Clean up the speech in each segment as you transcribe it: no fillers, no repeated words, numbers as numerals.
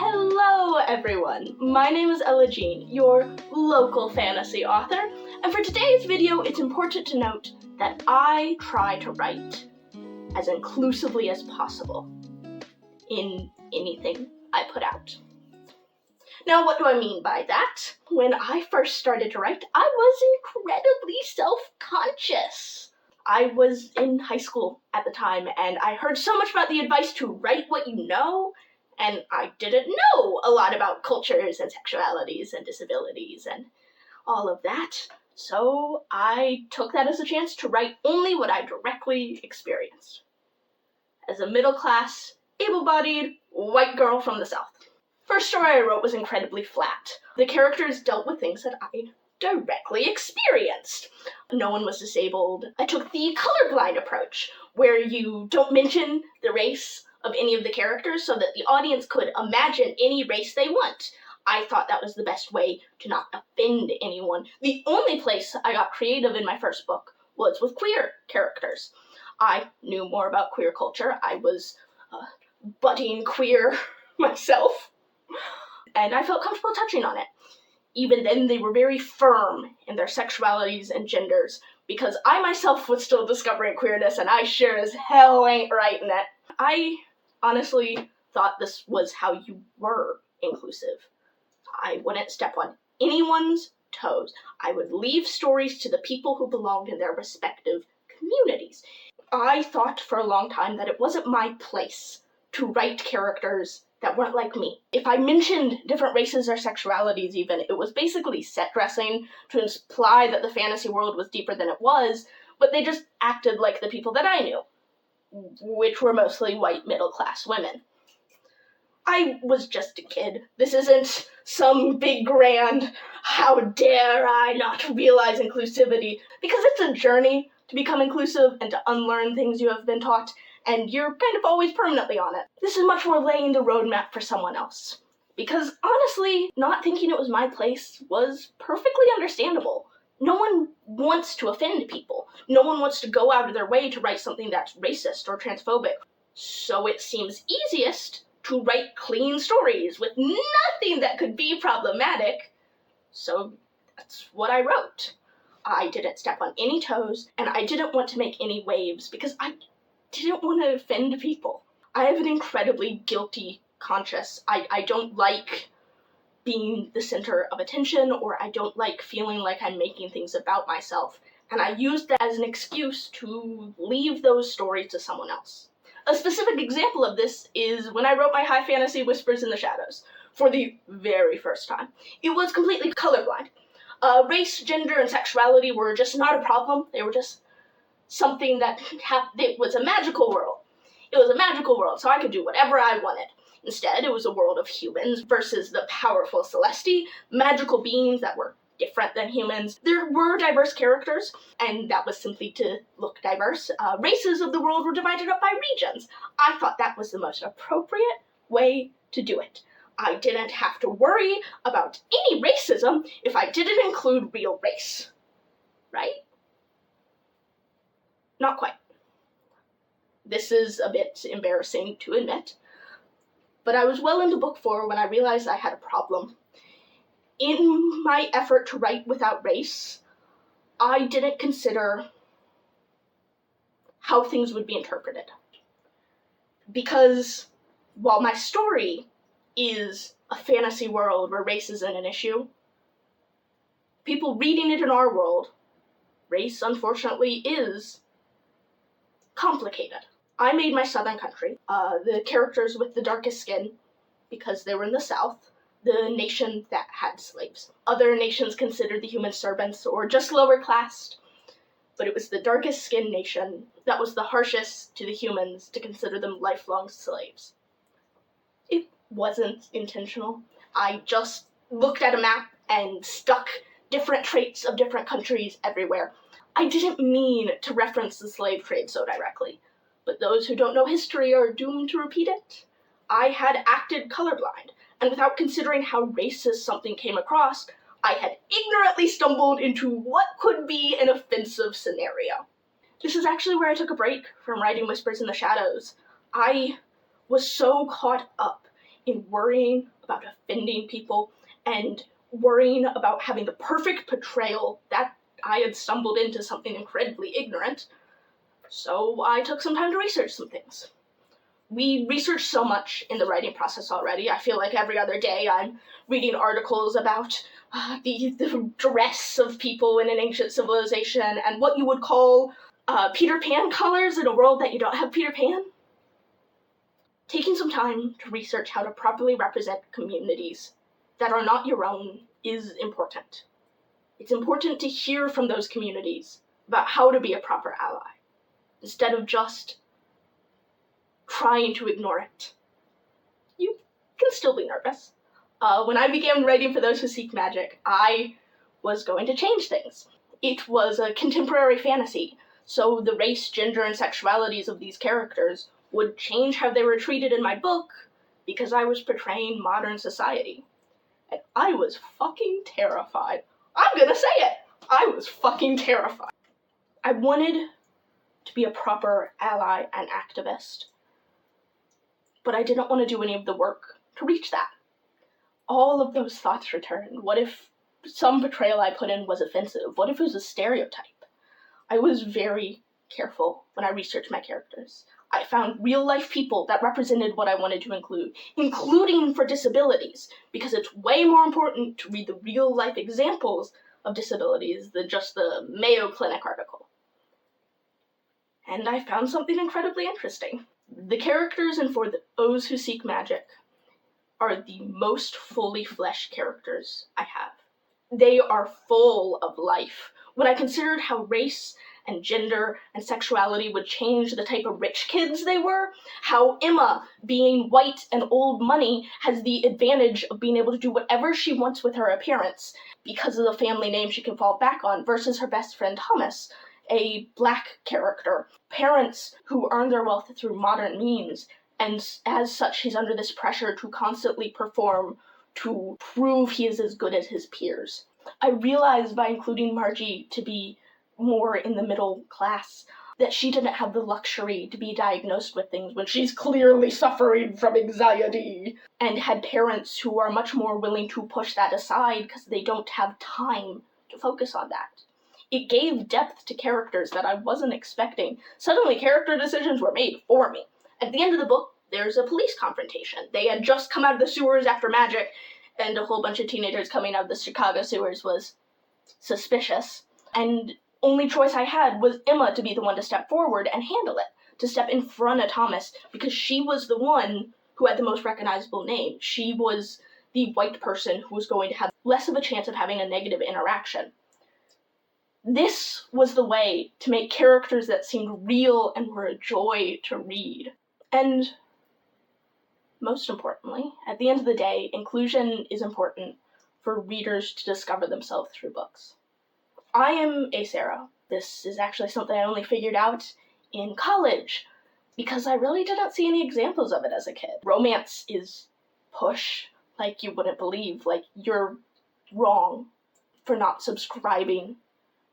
Hello everyone, my name is Ella Jean, your local fantasy author, and for today's video it's important to note that I try to write as inclusively as possible in anything I put out. Now what do I mean by that? When I first started to write, I was incredibly self-conscious. I was in high school at the time and I heard so much about the advice to write what you know, and I didn't know a lot about cultures and sexualities and disabilities and all of that. So I took that as a chance to write only what I directly experienced. As a middle-class, able-bodied, white girl from the South. First story I wrote was incredibly flat. The characters dealt with things that I directly experienced. No one was disabled. I took the colorblind approach, where you don't mention the race of any of the characters so that the audience could imagine any race they want. I thought that was the best way to not offend anyone. The only place I got creative in my first book was with queer characters. I knew more about queer culture. I was budding queer myself, and I felt comfortable touching on it. Even then, they were very firm in their sexualities and genders, because I myself was still discovering queerness, and I sure as hell ain't writing it. I honestly thought this was how you were inclusive. I wouldn't step on anyone's toes. I would leave stories to the people who belonged in their respective communities. I thought for a long time that it wasn't my place to write characters that weren't like me. If I mentioned different races or sexualities even, it was basically set dressing to imply that the fantasy world was deeper than it was, but they just acted like the people that I knew, which were mostly white middle-class women. I was just a kid. This isn't some big grand, how dare I not realize inclusivity, because it's a journey to become inclusive and to unlearn things you have been taught, and you're kind of always permanently on it. This is much more laying the roadmap for someone else. Because honestly, not thinking it was my place was perfectly understandable. No one wants to offend people. No one wants to go out of their way to write something that's racist or transphobic. So it seems easiest to write clean stories with nothing that could be problematic. So that's what I wrote. I didn't step on any toes, and I didn't want to make any waves because I didn't want to offend people. I have an incredibly guilty conscience. I don't like being the center of attention, or I don't like feeling like I'm making things about myself, and I used that as an excuse to leave those stories to someone else. A specific example of this is when I wrote my high fantasy Whispers in the Shadows for the very first time. It was completely colorblind. Race, gender, and sexuality were just not a problem. They were just something that it was a magical world. It was a magical world, so I could do whatever I wanted. Instead, it was a world of humans versus the powerful Celesti, magical beings that were different than humans. There were diverse characters, and that was simply to look diverse. Races of the world were divided up by regions. I thought that was the most appropriate way to do it. I didn't have to worry about any racism if I didn't include real race. Right? Not quite. This is a bit embarrassing to admit, but I was well into book 4 when I realized I had a problem. In my effort to write without race, I didn't consider how things would be interpreted. Because while my story is a fantasy world where race isn't an issue, people reading it in our world, race unfortunately is complicated. I made my southern country, the characters with the darkest skin, because they were in the South, the nation that had slaves. Other nations considered the humans servants or just lower classed, but it was the darkest skinned nation that was the harshest to the humans to consider them lifelong slaves. It wasn't intentional. I just looked at a map and stuck different traits of different countries everywhere. I didn't mean to reference the slave trade so directly, but those who don't know history are doomed to repeat it. I had acted colorblind, and without considering how racist something came across, I had ignorantly stumbled into what could be an offensive scenario. This is actually where I took a break from writing Whispers in the Shadows. I was so caught up in worrying about offending people and worrying about having the perfect portrayal that I had stumbled into something incredibly ignorant. So I took some time to research some things. We research so much in the writing process already. I feel like every other day I'm reading articles about the dress of people in an ancient civilization and what you would call Peter Pan colors in a world that you don't have Peter Pan. Taking some time to research how to properly represent communities that are not your own is important. It's important to hear from those communities about how to be a proper ally, instead of just trying to ignore it. You can still be nervous. When I began writing for Those Who Seek Magic, I was going to change things. It was a contemporary fantasy, so the race, gender, and sexualities of these characters would change how they were treated in my book because I was portraying modern society. And I was fucking terrified. I'm gonna say it! I was fucking terrified. I wanted to be a proper ally and activist, but I didn't want to do any of the work to reach that. All of those thoughts returned. What if some portrayal I put in was offensive? What if it was a stereotype? I was very careful when I researched my characters. I found real-life people that represented what I wanted to include, including for disabilities, because it's way more important to read the real-life examples of disabilities than just the Mayo Clinic article. And I found something incredibly interesting. The characters in For Those Who Seek Magic are the most fully fleshed characters I have. They are full of life. When I considered how race and gender and sexuality would change the type of rich kids they were, how Emma, being white and old money, has the advantage of being able to do whatever she wants with her appearance because of the family name she can fall back on, versus her best friend Thomas, a black character. Parents who earn their wealth through modern means, and as such he's under this pressure to constantly perform to prove he is as good as his peers. I realized by including Margie to be more in the middle class that she didn't have the luxury to be diagnosed with things when she's clearly suffering from anxiety, and had parents who are much more willing to push that aside because they don't have time to focus on that. It gave depth to characters that I wasn't expecting. Suddenly character decisions were made for me. At the end of the book, there's a police confrontation. They had just come out of the sewers after magic, and a whole bunch of teenagers coming out of the Chicago sewers was suspicious. And only choice I had was Emma to be the one to step forward and handle it, to step in front of Thomas, because she was the one who had the most recognizable name. She was the white person who was going to have less of a chance of having a negative interaction. This was the way to make characters that seemed real and were a joy to read. And most importantly, at the end of the day, inclusion is important for readers to discover themselves through books. I am asero. This is actually something I only figured out in college because I really didn't see any examples of it as a kid. Romance is push like you wouldn't believe. Like, you're wrong for not subscribing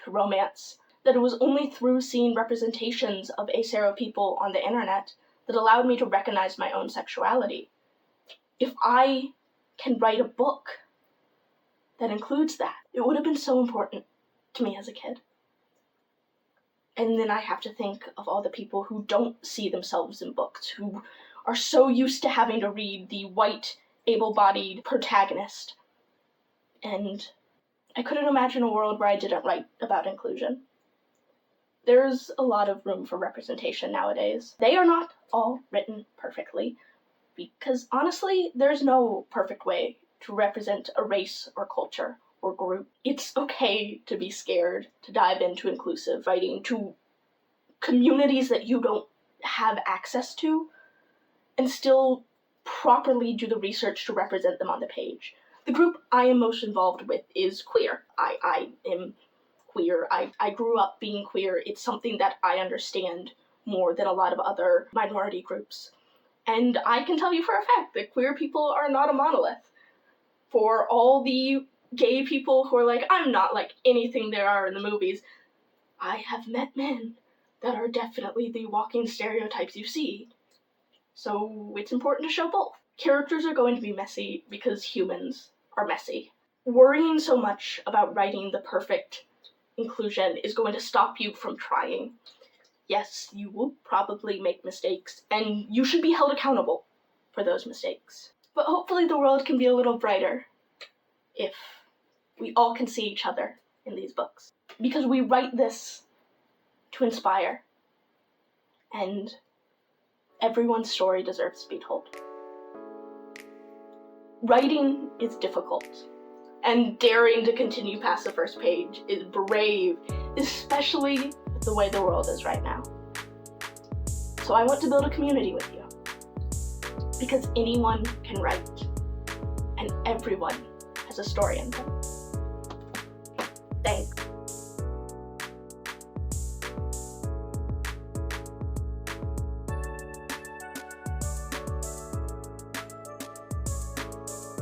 to romance. That it was only through seeing representations of asero people on the internet that allowed me to recognize my own sexuality. If I can write a book that includes that, it would have been so important to me as a kid. And then I have to think of all the people who don't see themselves in books, who are so used to having to read the white, able-bodied protagonist. And I couldn't imagine a world where I didn't write about inclusion. There's a lot of room for representation nowadays. They are not all written perfectly, because honestly, there's no perfect way to represent a race or culture or group. It's okay to be scared to dive into inclusive writing, to communities that you don't have access to, and still properly do the research to represent them on the page. The group I am most involved with is queer. I am queer. I grew up being queer. It's something that I understand more than a lot of other minority groups. And I can tell you for a fact that queer people are not a monolith. For all the gay people who are like, I'm not like anything there are in the movies, I have met men that are definitely the walking stereotypes you see. So it's important to show both. Characters are going to be messy because humans are messy. Worrying so much about writing the perfect inclusion is going to stop you from trying. Yes, you will probably make mistakes, and you should be held accountable for those mistakes. But hopefully the world can be a little brighter if we all can see each other in these books. Because we write this to inspire, and everyone's story deserves to be told. Writing is difficult, and daring to continue past the first page is brave, especially with the way the world is right now. So I want to build a community with you, because anyone can write, and everyone has a story in them. Thanks.